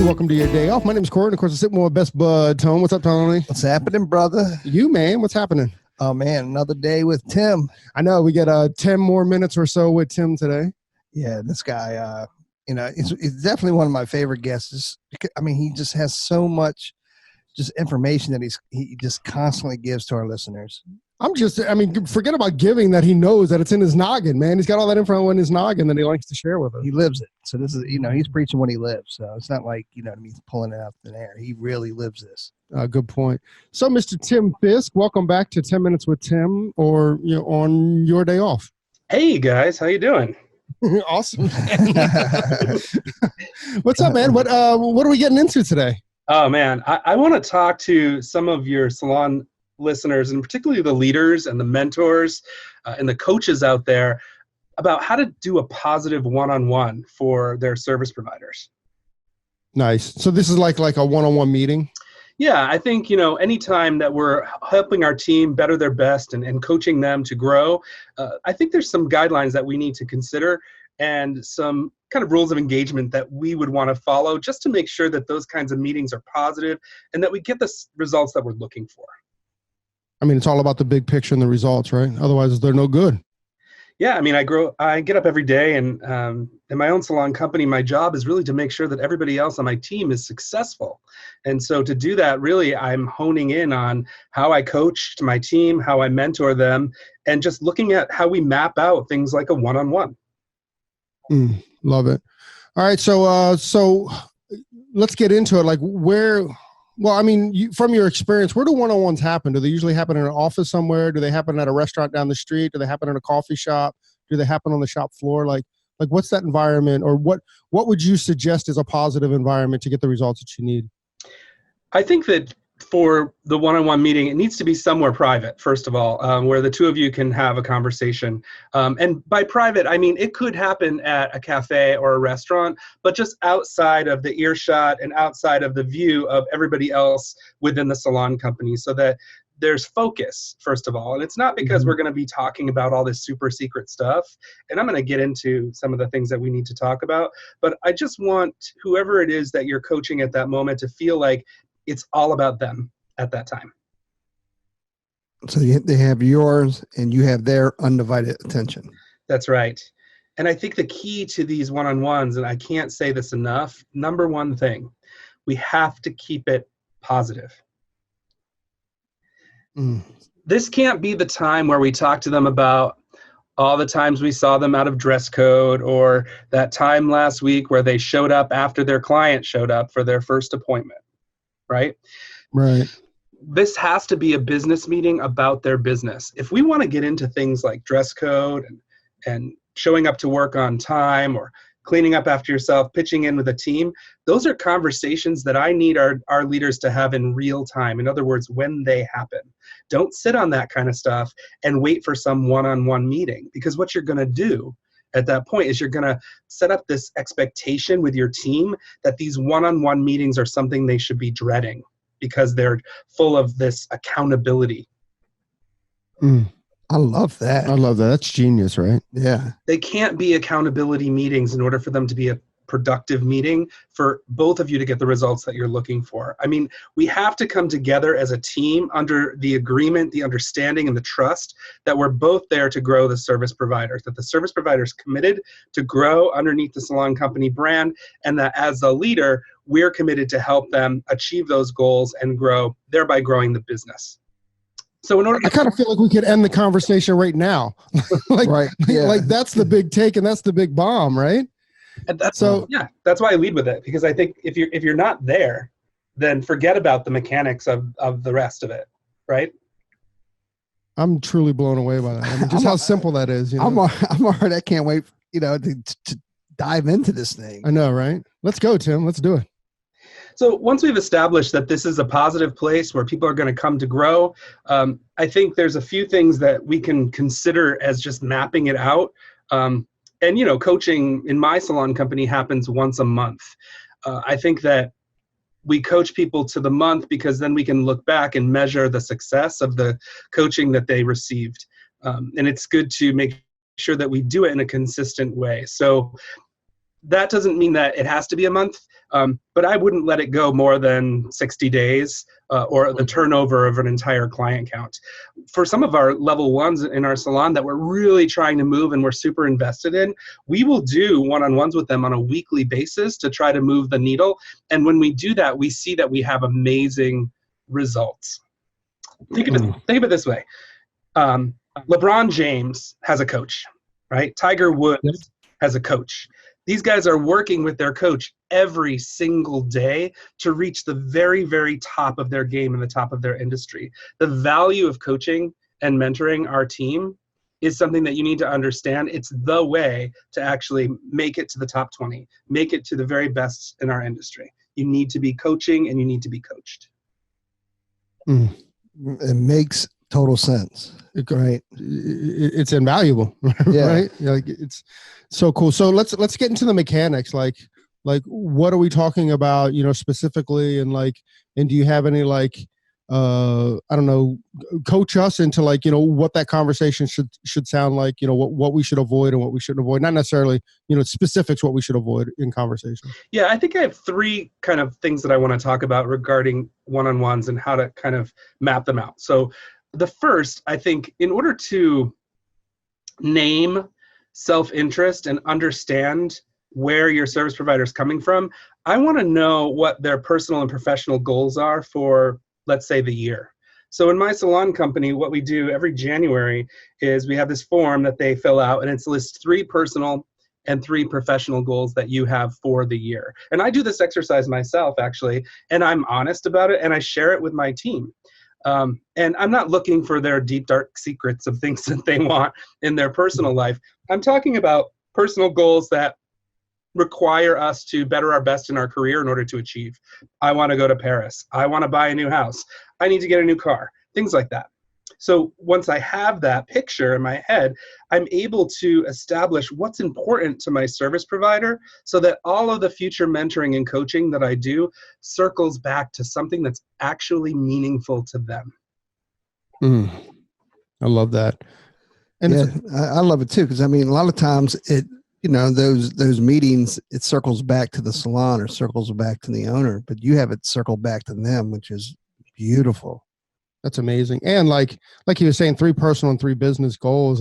welcome to your day off. My name is Corey, and of course, I'm sitting with my best bud, Tone. What's up, Tony? What's happening, brother? You, man, what's happening? Oh, man, another day with Tim. I know, we get 10 more minutes or so with Tim today. Yeah, this guy, it's definitely one of my favorite guests. I mean, he just has so much just information that he just constantly gives to our listeners. Forget about giving that he knows that it's in his noggin, man. He's got all that info in his noggin that he likes to share with us. He lives it. So this is, he's preaching what he lives. So it's not like, he's pulling it out of thin air. He really lives this. Good point. So, Mr. Tim Fisk, welcome back to 10 Minutes with Tim, or on your day off. Hey, guys. How you doing? Awesome. What's up, man? What are we getting into today? Oh, man. I want to talk to some of your salon listeners, and particularly the leaders and the mentors and the coaches out there, about how to do a positive one-on-one for their service providers. Nice. So this is like a one-on-one meeting? Yeah, I think, anytime that we're helping our team better their best and coaching them to grow, I think there's some guidelines that we need to consider and some kind of rules of engagement that we would want to follow just to make sure that those kinds of meetings are positive and that we get the results that we're looking for. I mean, it's all about the big picture and the results, right? Otherwise, they're no good. Yeah, I mean, I get up every day, and in my own salon company, my job is really to make sure that everybody else on my team is successful. And so to do that, really, I'm honing in on how I coach to my team, how I mentor them, and just looking at how we map out things like a one-on-one. Love it. All right, so let's get into it. Like from your experience, where do one-on-ones happen? Do they usually happen in an office somewhere? Do they happen at a restaurant down the street? Do they happen in a coffee shop? Do they happen on the shop floor? Like what's that environment, or what would you suggest is a positive environment to get the results that you need? I think that for the one-on-one meeting, it needs to be somewhere private, first of all, where the two of you can have a conversation. And by private, I mean, it could happen at a cafe or a restaurant, but just outside of the earshot and outside of the view of everybody else within the salon company, so that there's focus, first of all. And it's not because we're going to be talking about all this super secret stuff. And I'm going to get into some of the things that we need to talk about. But I just want whoever it is that you're coaching at that moment to feel like it's all about them at that time. So they have yours and you have their undivided attention. That's right. And I think the key to these one-on-ones, and I can't say this enough, number one thing, we have to keep it positive. This can't be the time where we talk to them about all the times we saw them out of dress code, or that time last week where they showed up after their client showed up for their first appointment. Right? This has to be a business meeting about their business. If we want to get into things like dress code and showing up to work on time, or cleaning up after yourself, pitching in with a team, those are conversations that I need our leaders to have in real time. In other words, when they happen. Don't sit on that kind of stuff and wait for some one-on-one meeting, because what you're going to do at that point is you're going to set up this expectation with your team that these one-on-one meetings are something they should be dreading because they're full of this accountability. I love that. That's genius, right? Yeah. They can't be accountability meetings in order for them to be a productive meeting for both of you to get the results that you're looking for. I mean, we have to come together as a team under the agreement, the understanding, and the trust that we're both there to grow the service providers, that the service provider is committed to grow underneath the salon company brand, and that as a leader, we're committed to help them achieve those goals and grow, thereby growing the business. So I kind of feel like we could end the conversation right now. Like that's the big take and that's the big bomb, right? And that's why I lead with it, because I think if you're not there, then forget about the mechanics of the rest of it, right? I'm truly blown away by that. I mean, just how simple that is. I'm already. I can't wait. To dive into this thing. I know, right? Let's go, Tim. Let's do it. So once we've established that this is a positive place where people are going to come to grow, I think there's a few things that we can consider as just mapping it out. And, coaching in my salon company happens once a month. I think that we coach people to the month because then we can look back and measure the success of the coaching that they received. And it's good to make sure that we do it in a consistent way. So that doesn't mean that it has to be a month, but I wouldn't let it go more than 60 days or the turnover of an entire client count. For some of our level ones in our salon that we're really trying to move and we're super invested in, we will do one-on-ones with them on a weekly basis to try to move the needle. And when we do that, we see that we have amazing results. Think of it this way. LeBron James has a coach, right? Tiger Woods has a coach. These guys are working with their coach every single day to reach the very, very top of their game and the top of their industry. The value of coaching and mentoring our team is something that you need to understand. It's the way to actually make it to the top 20, make it to the very best in our industry. You need to be coaching and you need to be coached. It makes total sense. Right. It's invaluable. Yeah. Right. Like, it's so cool. So let's get into the mechanics. Like what are we talking about, specifically? And do you have any, I don't know, coach us into what that conversation should sound like, what we should avoid and what we shouldn't avoid, not necessarily, specifics, what we should avoid in conversation. Yeah. I think I have three kind of things that I want to talk about regarding one-on-ones and how to kind of map them out. So the first, I think, in order to name self-interest and understand where your service provider is coming from, I want to know what their personal and professional goals are for, let's say, the year. So in my salon company, what we do every January is we have this form that they fill out, and it lists 3 personal and 3 professional goals that you have for the year. And I do this exercise myself, actually, and I'm honest about it, and I share it with my team. And I'm not looking for their deep, dark secrets of things that they want in their personal life. I'm talking about personal goals that require us to better our best in our career in order to achieve. I want to go to Paris. I want to buy a new house. I need to get a new car, things like that. So once I have that picture in my head, I'm able to establish what's important to my service provider so that all of the future mentoring and coaching that I do circles back to something that's actually meaningful to them. I love that. And yeah, I love it too. Because a lot of times those meetings, it circles back to the salon or circles back to the owner, but you have it circle back to them, which is beautiful. That's amazing. And like you were saying, 3 personal and 3 business goals,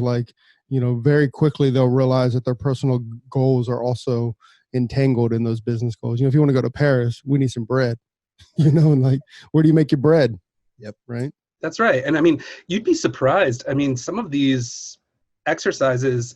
very quickly they'll realize that their personal goals are also entangled in those business goals. If you want to go to Paris, we need some bread, and where do you make your bread? Yep. Right. That's right. And you'd be surprised. Some of these exercises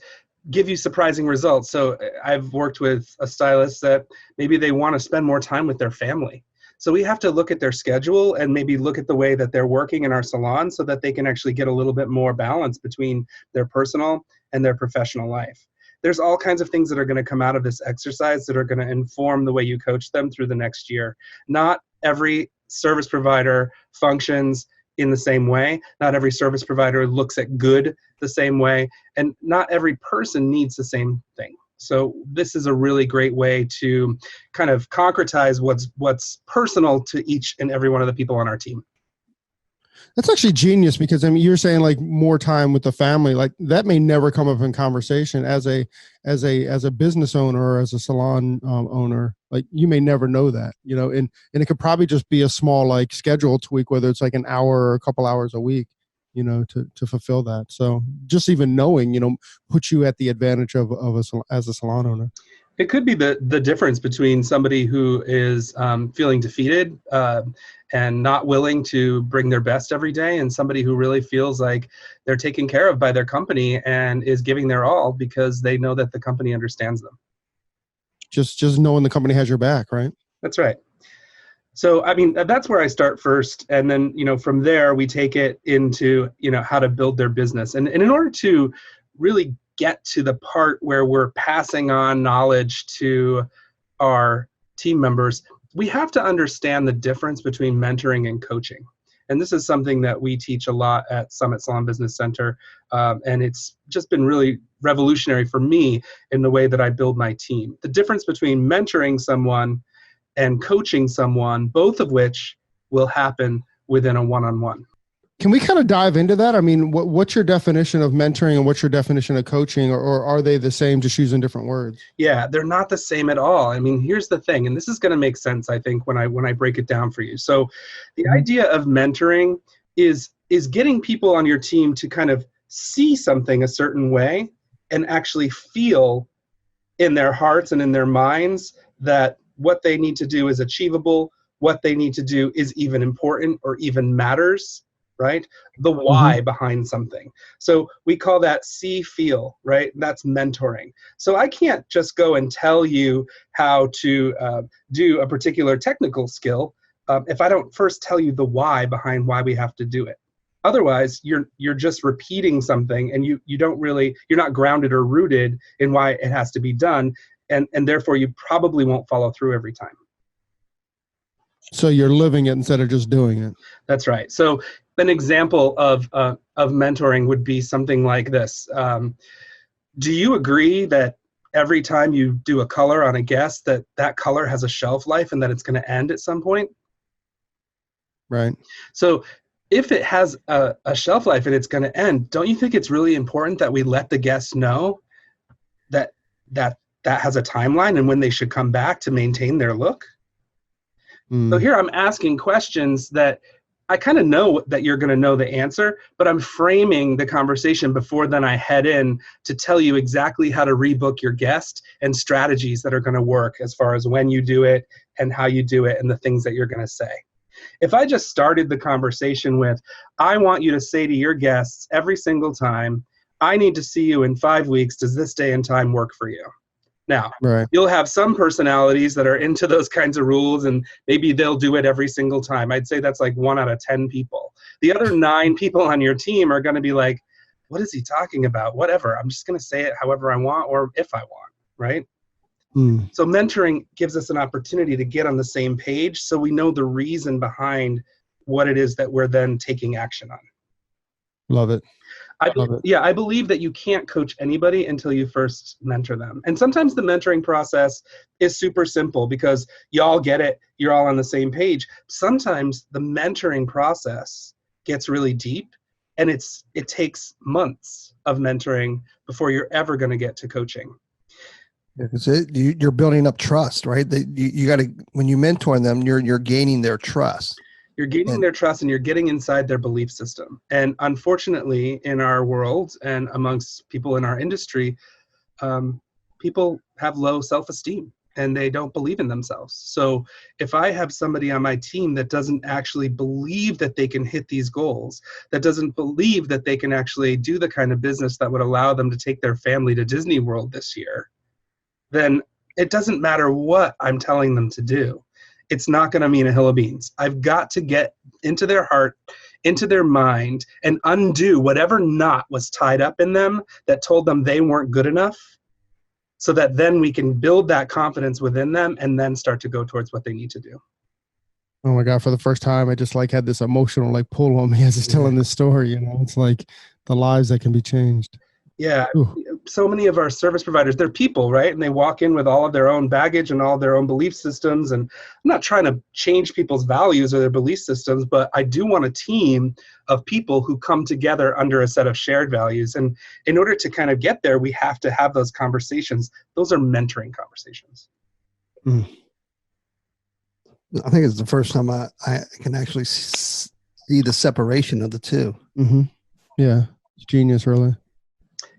give you surprising results. So I've worked with a stylist that maybe they want to spend more time with their family. So we have to look at their schedule and maybe look at the way that they're working in our salon so that they can actually get a little bit more balance between their personal and their professional life. There's all kinds of things that are going to come out of this exercise that are going to inform the way you coach them through the next year. Not every service provider functions in the same way. Not every service provider looks at good the same way. And not every person needs the same thing. So this is a really great way to kind of concretize what's personal to each and every one of the people on our team. That's actually genius because you're saying more time with the family, that may never come up in conversation as a business owner or as a salon owner. You may never know that, and it could probably just be a small schedule tweak, whether it's an hour or a couple hours a week, to fulfill that. So just even knowing, puts you at the advantage as a salon owner. It could be the difference between somebody who is feeling defeated and not willing to bring their best every day and somebody who really feels like they're taken care of by their company and is giving their all because they know that the company understands them. Just knowing the company has your back, right? That's right. So, that's where I start first. And then, from there, we take it into, how to build their business. And in order to really get to the part where we're passing on knowledge to our team members, we have to understand the difference between mentoring and coaching. And this is something that we teach a lot at Summit Salon Business Center. And it's just been really revolutionary for me in the way that I build my team. The difference between mentoring someone and coaching someone, both of which will happen within a one-on-one. Can we kind of dive into that? I mean, what's your definition of mentoring and what's your definition of coaching, or are they the same, just using different words? Yeah, they're not the same at all. I mean, here's the thing, and this is going to make sense, I think, when I break it down for you. So the idea of mentoring is getting people on your team to kind of see something a certain way and actually feel in their hearts and in their minds that what they need to do is achievable, what they need to do is even important or even matters, right? The why behind something. So we call that see, feel, right? That's mentoring. So I can't just go and tell you how to do a particular technical skill if I don't first tell you the why behind why we have to do it. Otherwise, you're just repeating something, and you're not grounded or rooted in why it has to be done, and therefore you probably won't follow through every time. So you're living it instead of just doing it. That's right. So an example of mentoring would be something like this. Do you agree that every time you do a color on a guest, that color has a shelf life and that it's going to end at some point? Right. So if it has a shelf life and it's going to end, don't you think it's really important that we let the guests know that has a timeline and when they should come back to maintain their look? So here I'm asking questions that I kind of know that you're going to know the answer, but I'm framing the conversation before then I head in to tell you exactly how to rebook your guest and strategies that are going to work as far as when you do it and how you do it and the things that you're going to say. If I just started the conversation with, I want you to say to your guests every single time, I need to see you in 5 weeks. Does this day and time work for you? Now, You'll have some personalities that are into those kinds of rules, and maybe they'll do it every single time. I'd say that's like 1 out of 10 people. The other 9 people on your team are going to be like, what is he talking about? Whatever. I'm just going to say it however I want or if I want, right? So mentoring gives us an opportunity to get on the same page so we know the reason behind what it is that we're then taking action on. Love it. I believe that you can't coach anybody until you first mentor them. And sometimes the mentoring process is super simple because y'all get it. You're all on the same page. Sometimes the mentoring process gets really deep, and it takes months of mentoring before you're ever going to get to coaching. You're building up trust, right? You got to, when you mentor them, you're gaining their trust. You're gaining their trust and you're getting inside their belief system. And unfortunately, in our world and amongst people in our industry, people have low self-esteem and they don't believe in themselves. So if I have somebody on my team that doesn't actually believe that they can hit these goals, that doesn't believe that they can actually do the kind of business that would allow them to take their family to Disney World this year, then it doesn't matter what I'm telling them to do. It's not going to mean a hill of beans. I've got to get into their heart, into their mind, and undo whatever knot was tied up in them that told them they weren't good enough, so that then we can build that confidence within them and then start to go towards what they need to do. Oh my God, for the first time, I just had this emotional pull on me as he's telling this story. It's like the lives that can be changed. Yeah. Ooh. So many of our service providers, they're people, right? And they walk in with all of their own baggage and all their own belief systems. And I'm not trying to change people's values or their belief systems, but I do want a team of people who come together under a set of shared values. And in order to kind of get there, we have to have those conversations. Those are mentoring conversations. I think it's the first time I can actually see the separation of the two. Yeah. It's genius, really.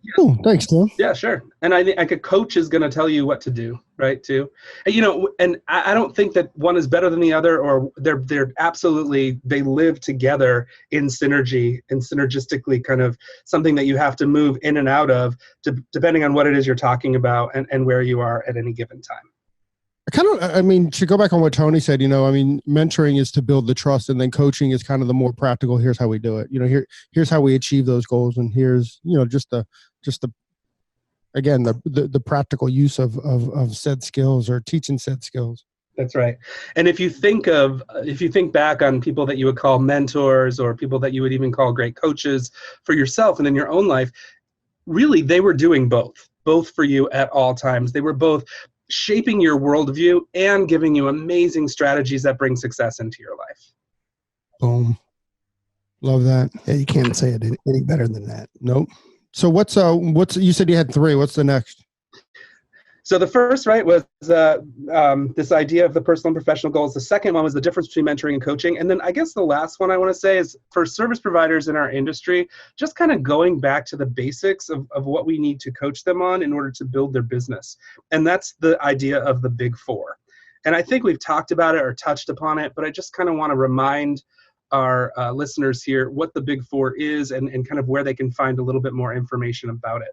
Yeah. Oh, thanks, Tim. Yeah, sure. And I think a coach is going to tell you what to do, right? Too. And I don't think that one is better than the other, or they're absolutely, they live together in synergy and synergistically, kind of something that you have to move in and out of depending on what it is you're talking about and where you are at any given time. To go back on what Tony said, mentoring is to build the trust, and then coaching is kind of the more practical. Here's how we do it. Here's how we achieve those goals. And here's, just the practical use of said skills or teaching said skills. That's right. And if you think back on people that you would call mentors or people that you would even call great coaches for yourself and in your own life, really, they were doing both for you at all times. They were both shaping your worldview and giving you amazing strategies that bring success into your life. Boom. Love that. Yeah, you can't say it any better than that. Nope. So what's you said you had 3. What's the next? So the first, right, was this idea of the personal and professional goals. The second one was the difference between mentoring and coaching. And then I guess the last one I want to say is for service providers in our industry, just kind of going back to the basics of what we need to coach them on in order to build their business. And that's the idea of the Big Four. And I think we've talked about it or touched upon it, but I just kind of want to remind our listeners here what the Big Four is and kind of where they can find a little bit more information about it.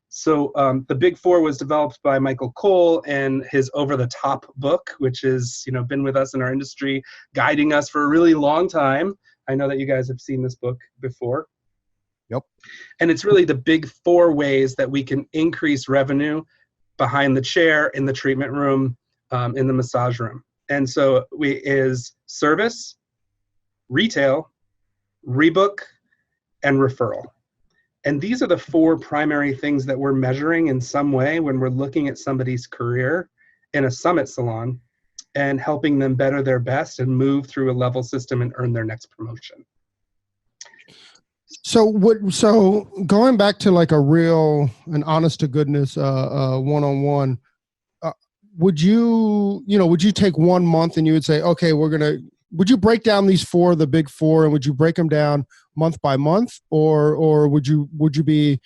So the Big Four was developed by Michael Cole and his Over the Top book, which has been with us in our industry, guiding us for a really long time. I know that you guys have seen this book before. Yep. And it's really the Big Four ways that we can increase revenue behind the chair, in the treatment room, in the massage room. And so is service, retail, rebook, and referral. And these are the 4 primary things that we're measuring in some way when we're looking at somebody's career in a summit salon and helping them better their best and move through a level system and earn their next promotion. So going back to like an honest to goodness one-on-one, would you take 1 month and you would say, okay, would you break down these 4, the Big Four, and would you break them down month by month, or would you be,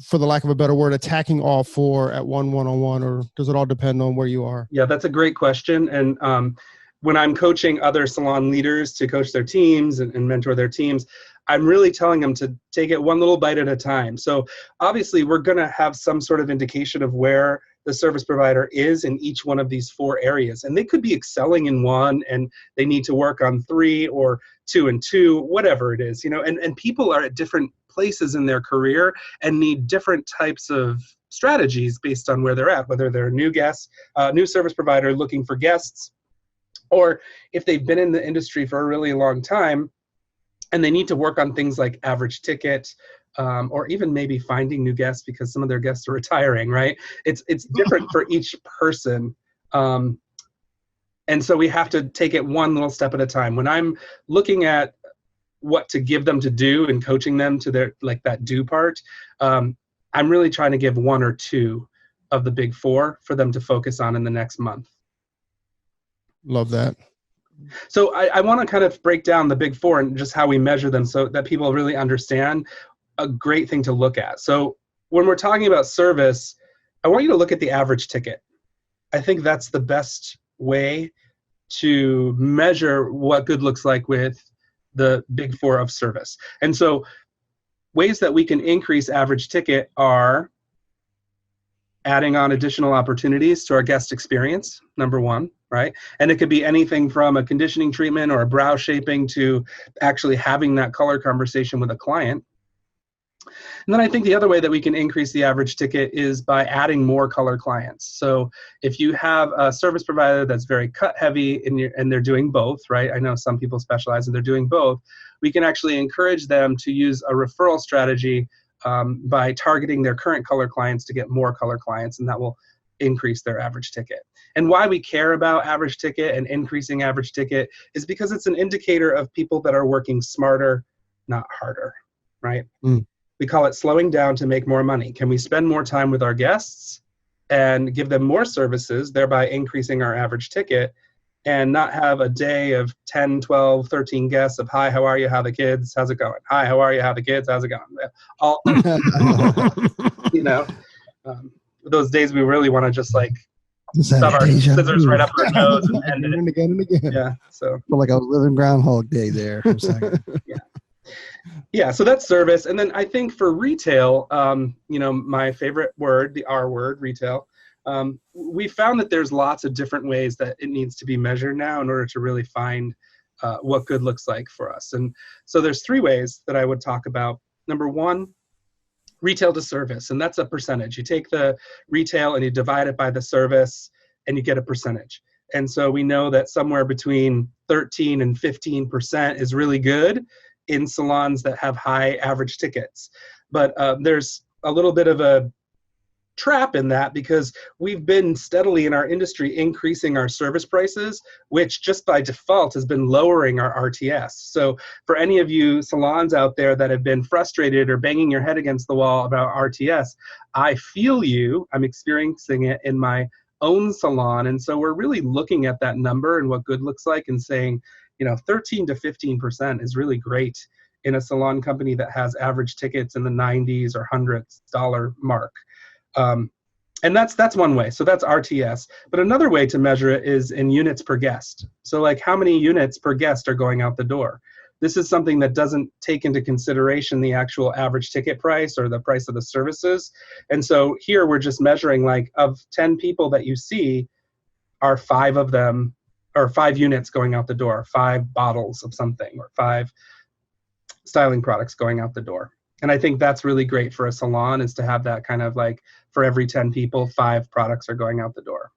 for the lack of a better word, attacking all 4 at one-on-one, or does it all depend on where you are? Yeah, that's a great question. And when I'm coaching other salon leaders to coach their teams and mentor their teams, I'm really telling them to take it one little bite at a time. So obviously we're going to have some sort of indication of where the service provider is in each one of these 4 areas. And they could be excelling in 1 and they need to work on 3 or 2 and 2, whatever it is, and people are at different places in their career and need different types of strategies based on where they're at, whether they're a new service provider looking for guests, or if they've been in the industry for a really long time and they need to work on things like average ticket, or even maybe finding new guests because some of their guests are retiring, right? It's different for each person. And so we have to take it one little step at a time. When I'm looking at what to give them to do and coaching them to their, like that do part, I'm really trying to give 1 or 2 of the Big Four for them to focus on in the next month. Love that. So I want to kind of break down the Big Four and just how we measure them so that people really understand a great thing to look at. So when we're talking about service, I want you to look at the average ticket. I think that's the best way to measure what good looks like with the Big Four of service. And so ways that we can increase average ticket are adding on additional opportunities to our guest experience, number 1, right? And it could be anything from a conditioning treatment or a brow shaping to actually having that color conversation with a client. And then I think the other way that we can increase the average ticket is by adding more color clients. So if you have a service provider that's very cut heavy and they're doing both, right? I know some people specialize and they're doing both. We can actually encourage them to use a referral strategy by targeting their current color clients to get more color clients, and that will increase their average ticket. And why we care about average ticket and increasing average ticket is because it's an indicator of people that are working smarter, not harder, right? We call it slowing down to make more money. Can we spend more time with our guests and give them more services, thereby increasing our average ticket, and not have a day of 10, 12, 13 guests of, hi, how are you? How the kids? How's it going? Hi, how are you? How the kids? How's it going? All, those days we really want to just like shove our scissors right up our nose and end it. Again and again. Yeah. So feel like I was living Groundhog Day there for a second. Yeah, so that's service. And then I think for retail, my favorite word, the R word, retail, we found that there's lots of different ways that it needs to be measured now in order to really find what good looks like for us. And so there's 3 ways that I would talk about. Number 1, retail to service, and that's a percentage. You take the retail and you divide it by the service and you get a percentage. And so we know that somewhere between 13 and 15% is really good in salons that have high average tickets. But there's a little bit of a trap in that because we've been steadily in our industry increasing our service prices, which just by default has been lowering our RTS. So for any of you salons out there that have been frustrated or banging your head against the wall about RTS, I feel you. I'm experiencing it in my own salon. And so we're really looking at that number and what good looks like and saying, 13 to 15% is really great in a salon company that has average tickets in the 90s or $100 mark. And that's one way. So that's RTS. But another way to measure it is in units per guest. So like how many units per guest are going out the door? This is something that doesn't take into consideration the actual average ticket price or the price of the services. And so here we're just measuring like of 10 people that you see, are 5 of them or 5 units going out the door, 5 bottles of something or 5 styling products going out the door. And I think that's really great for a salon is to have that kind of like for every 10 people, 5 products are going out the door.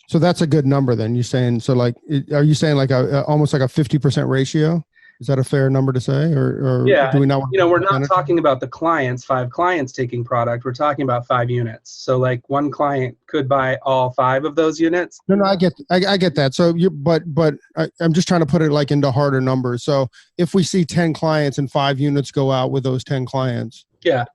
So that's a good number then. You're saying, so like, are you saying like almost like a 50% ratio? Is that a fair number to say? Or yeah, do we not want we're not talking about the clients, 5 clients taking product. We're talking about 5 units. So like one client could buy all 5 of those units. No, I get that. So I'm just trying to put it like into harder numbers. So if we see 10 clients and 5 units go out with those 10 clients,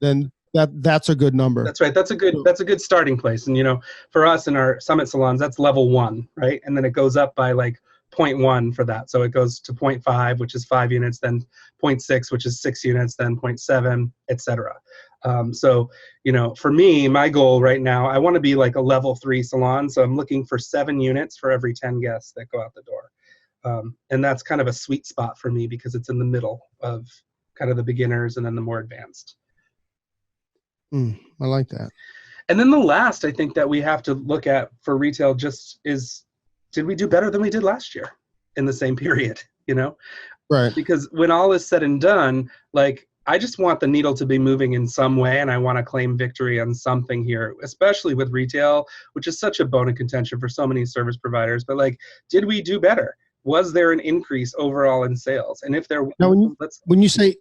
then that's a good number. That's right. That's a good starting place. And for us in our summit salons, that's level 1, right? And then it goes up by like 0.1 for that. So it goes to 0.5, which is 5 units, then 0.6, which is 6 units, then 0.7, etc. So, for me, my goal right now, I want to be like a level 3 salon. So I'm looking for 7 units for every 10 guests that go out the door. And that's kind of a sweet spot for me because it's in the middle of kind of the beginners and then the more advanced. I like that. And then the last, I think that we have to look at for retail just is, did we do better than we did last year in the same period, Right. Because when all is said and done, like, I just want the needle to be moving in some way, and I want to claim victory on something here, especially with retail, which is such a bone of contention for so many service providers. But like, did we do better? Was there an increase overall in sales? And if there, now, when you say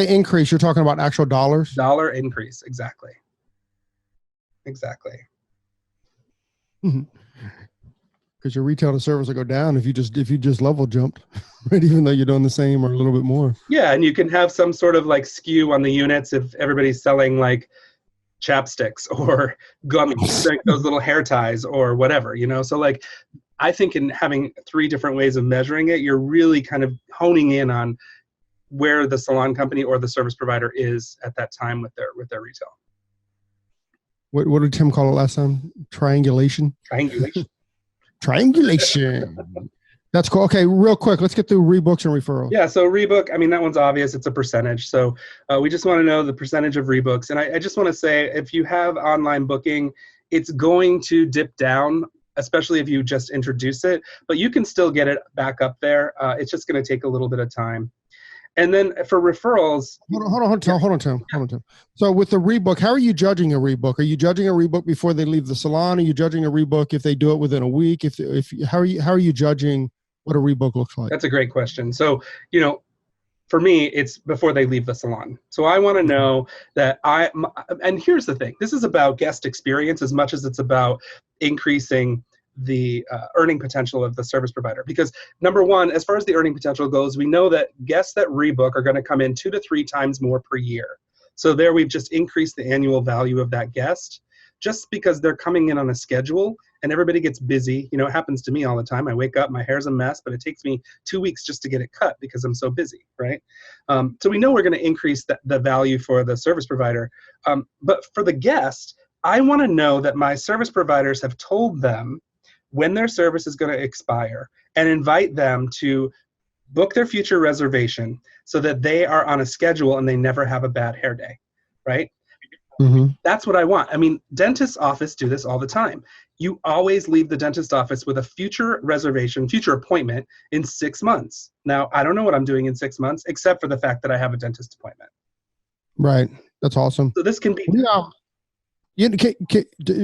increase, you're talking about actual dollars? Dollar increase, exactly. Mm-hmm. Because your retail to service will go down if you just level jumped, right? Even though you're doing the same or a little bit more. Yeah, and you can have some sort of like skew on the units if everybody's selling like chapsticks or gummies, like those little hair ties or whatever, So like, I think in having 3 different ways of measuring it, you're really kind of honing in on where the salon company or the service provider is at that time with their retail. What did Tim call it last time? Triangulation. Triangulation. That's cool. Okay, real quick, let's get through rebooks and referrals. Yeah, so rebook, that one's obvious. It's a percentage. So we just want to know the percentage of rebooks. And I just want to say, if you have online booking, it's going to dip down, especially if you just introduce it. But you can still get it back up there. It's just going to take a little bit of time. And then for referrals. Hold on, Tim. So with the rebook, how are you judging a rebook? Are you judging a rebook before they leave the salon? Are you judging a rebook if they do it within a week? How are you judging what a rebook looks like? That's a great question. So, for me, it's before they leave the salon. So I want to know that and here's the thing. This is about guest experience as much as it's about increasing the earning potential of the service provider. Because number one, as far as the earning potential goes, we know that guests that rebook are going to come in 2 to 3 times more per year. So there we've just increased the annual value of that guest just because they're coming in on a schedule and everybody gets busy. It happens to me all the time. I wake up, my hair's a mess, but it takes me 2 weeks just to get it cut because I'm so busy, right? So we know we're going to increase the value for the service provider. But for the guest, I want to know that my service providers have told them when their service is going to expire and invite them to book their future reservation so that they are on a schedule and they never have a bad hair day, right? Mm-hmm. That's what I want. Dentist's office do this all the time. You always leave the dentist office with a future reservation, future appointment in 6 months. Now, I don't know what I'm doing in 6 months, except for the fact that I have a dentist appointment. Right. That's awesome. So this can be...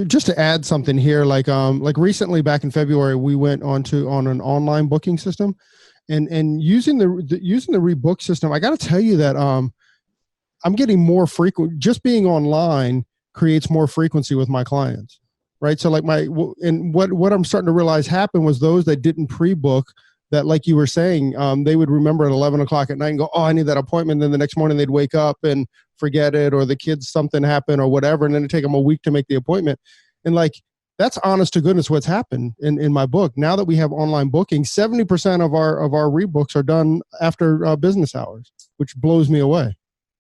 just to add something here, like recently back in February, we went on an online booking system, and using the rebook system. I got to tell you that I'm getting more frequent just being online. creates more frequency with my clients, right? So like and what I'm starting to realize happened was those that didn't pre-book, that, like you were saying, they would remember at 11 o'clock at night and go, oh, I need that appointment. Then the next morning they'd wake up and forget it, or the kids, something happened or whatever. And then it'd take them a week to make the appointment. And like, that's honest to goodness what's happened in my book. Now that we have online booking, 70% of our rebooks are done after business hours, which blows me away,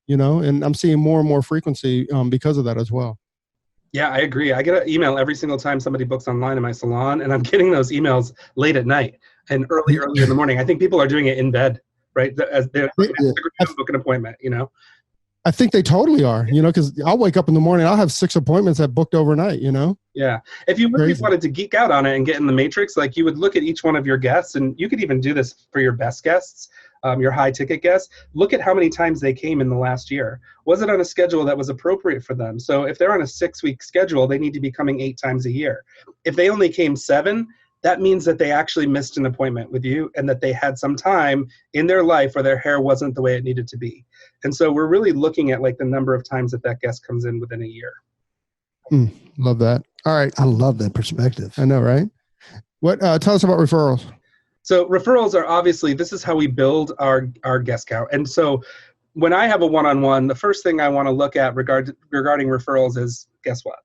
and I'm seeing more and more frequency because of that as well. Yeah, I agree. I get an email every single time somebody books online in my salon, and I'm getting those emails late at night and early in the morning. I think people are doing it in bed, right? As they're book an appointment, I think they totally are, because I'll wake up in the morning, I'll have 6 appointments that booked overnight, Yeah. If you really wanted to geek out on it and get in the matrix, like, you would look at each one of your guests, and you could even do this for your best guests, your high ticket guests. Look at how many times they came in the last year. Was it on a schedule that was appropriate for them? So if they're on a 6-week schedule, they need to be coming 8 times a year. If they only came 7, that means that they actually missed an appointment with you, and that they had some time in their life where their hair wasn't the way it needed to be. And so we're really looking at like the number of times that guest comes in within a year. Love that. All right. I love that perspective. I know, right? What? Tell us about referrals. So referrals are obviously, this is how we build our guest count. And so when I have a one-on-one, the first thing I want to look at regarding referrals is, guess what?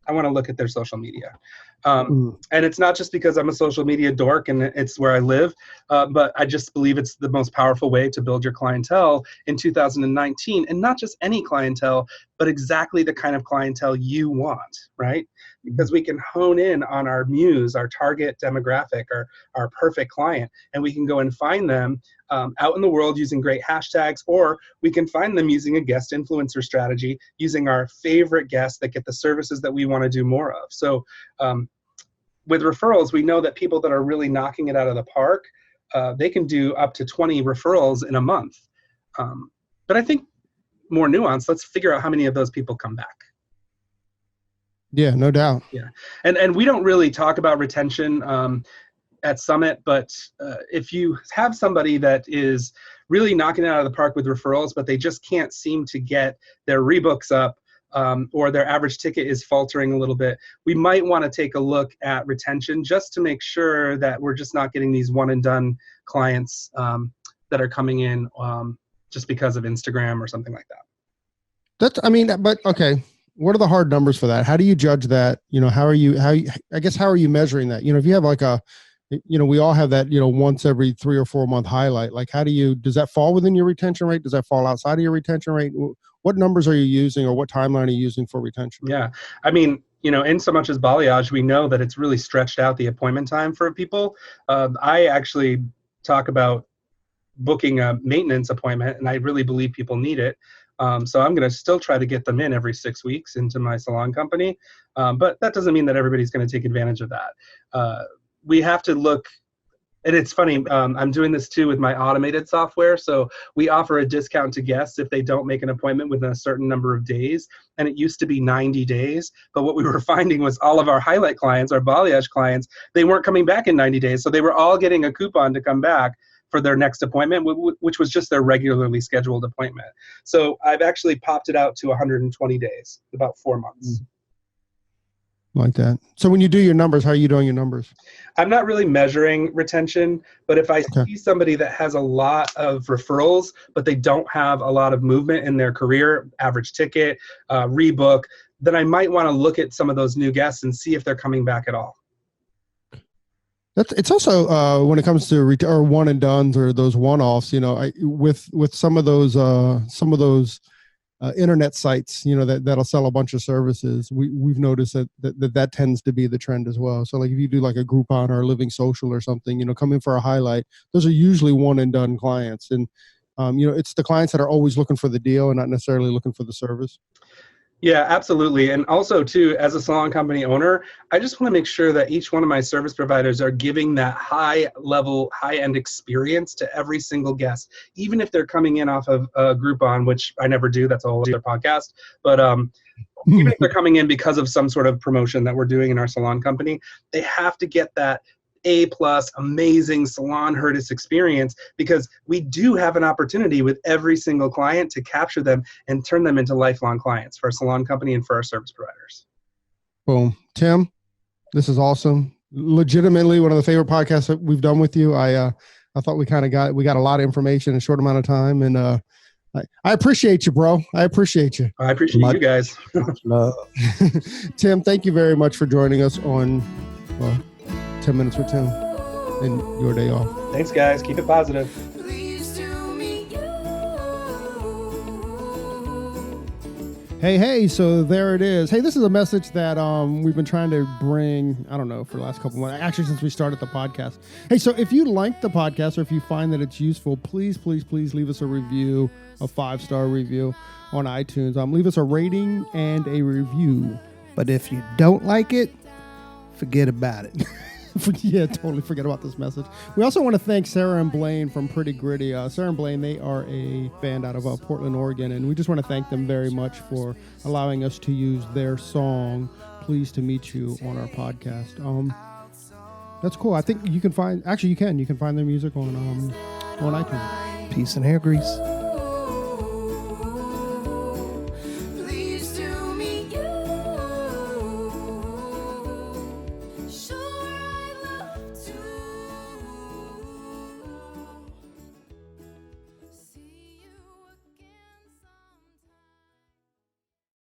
I want to look at their social media. And it's not just because I'm a social media dork and it's where I live, but I just believe it's the most powerful way to build your clientele in 2019. And not just any clientele, but exactly the kind of clientele you want, right? Because we can hone in on our muse, our target demographic, our perfect client, and we can go and find them out in the world using great hashtags, or we can find them using a guest influencer strategy, using our favorite guests that get the services that we want to do more of. So with referrals, we know that people that are really knocking it out of the park, they can do up to 20 referrals in a month. But I think more nuanced, let's figure out how many of those people come back. Yeah, no doubt. Yeah, and we don't really talk about retention at Summit, but if you have somebody that is really knocking it out of the park with referrals, but they just can't seem to get their rebooks up, or their average ticket is faltering a little bit, we might want to take a look at retention just to make sure that we're just not getting these one and done clients that are coming in just because of Instagram or something like that. But okay. What are the hard numbers for that? How do you judge that? How are you measuring that? If you have like we all have that, once every 3 or 4 month highlight, like does that fall within your retention rate? Does that fall outside of your retention rate? What numbers are you using, or what timeline are you using for retention? Yeah. In so much as balayage, we know that it's really stretched out the appointment time for people. I actually talk about booking a maintenance appointment, and I really believe people need it. So I'm going to still try to get them in every 6 weeks into my salon company. But that doesn't mean that everybody's going to take advantage of that. We have to look, and it's funny, I'm doing this too with my automated software. So we offer a discount to guests if they don't make an appointment within a certain number of days. And it used to be 90 days. But what we were finding was all of our highlight clients, our balayage clients, they weren't coming back in 90 days. So they were all getting a coupon to come back for their next appointment, which was just their regularly scheduled appointment. So I've actually popped it out to 120 days, about 4 months. Like that. So when you do your numbers, how are you doing your numbers? I'm not really measuring retention, but if I see somebody that has a lot of referrals, but they don't have a lot of movement in their career, average ticket, rebook, then I might want to look at some of those new guests and see if they're coming back at all. It's also when it comes to or one and dones or those one-offs, with some of those internet sites, that'll sell a bunch of services. We've noticed that tends to be the trend as well. So like if you do like a Groupon or a Living Social or something, come in for a highlight, those are usually one and done clients. And, it's the clients that are always looking for the deal and not necessarily looking for the service. Yeah, absolutely. And also too, as a salon company owner, I just want to make sure that each one of my service providers are giving that high level, high end experience to every single guest, even if they're coming in off of a Groupon, which I never do. That's a whole other podcast. But even if they're coming in because of some sort of promotion that we're doing in our salon company, they have to get that A+, amazing salon Hairdust experience, because we do have an opportunity with every single client to capture them and turn them into lifelong clients for our salon company and for our service providers. Boom. Tim, this is awesome. Legitimately one of the favorite podcasts that we've done with you. I thought we got a lot of information in a short amount of time, and I appreciate you, bro. I appreciate you. I appreciate you guys. Tim, thank you very much for joining us on 10 Minutes with Tim and your day off. Thanks, guys. Keep it positive. Hey, so there it is. Hey, this is a message that we've been trying to bring, I don't know, for the last couple of months, actually since we started the podcast. Hey, so if you like the podcast or if you find that it's useful, please leave us a review, a 5-star review on iTunes. Leave us a rating and a review. But if you don't like it, forget about it. Yeah, totally forget about this message. We also want to thank Sarah and Blaine from Pretty Gritty. Sarah and Blaine, they are a band out of Portland, Oregon, and we just want to thank them very much for allowing us to use their song, Pleased to Meet You, on our podcast. That's cool. I think you can find their music on iTunes. Peace and hair grease.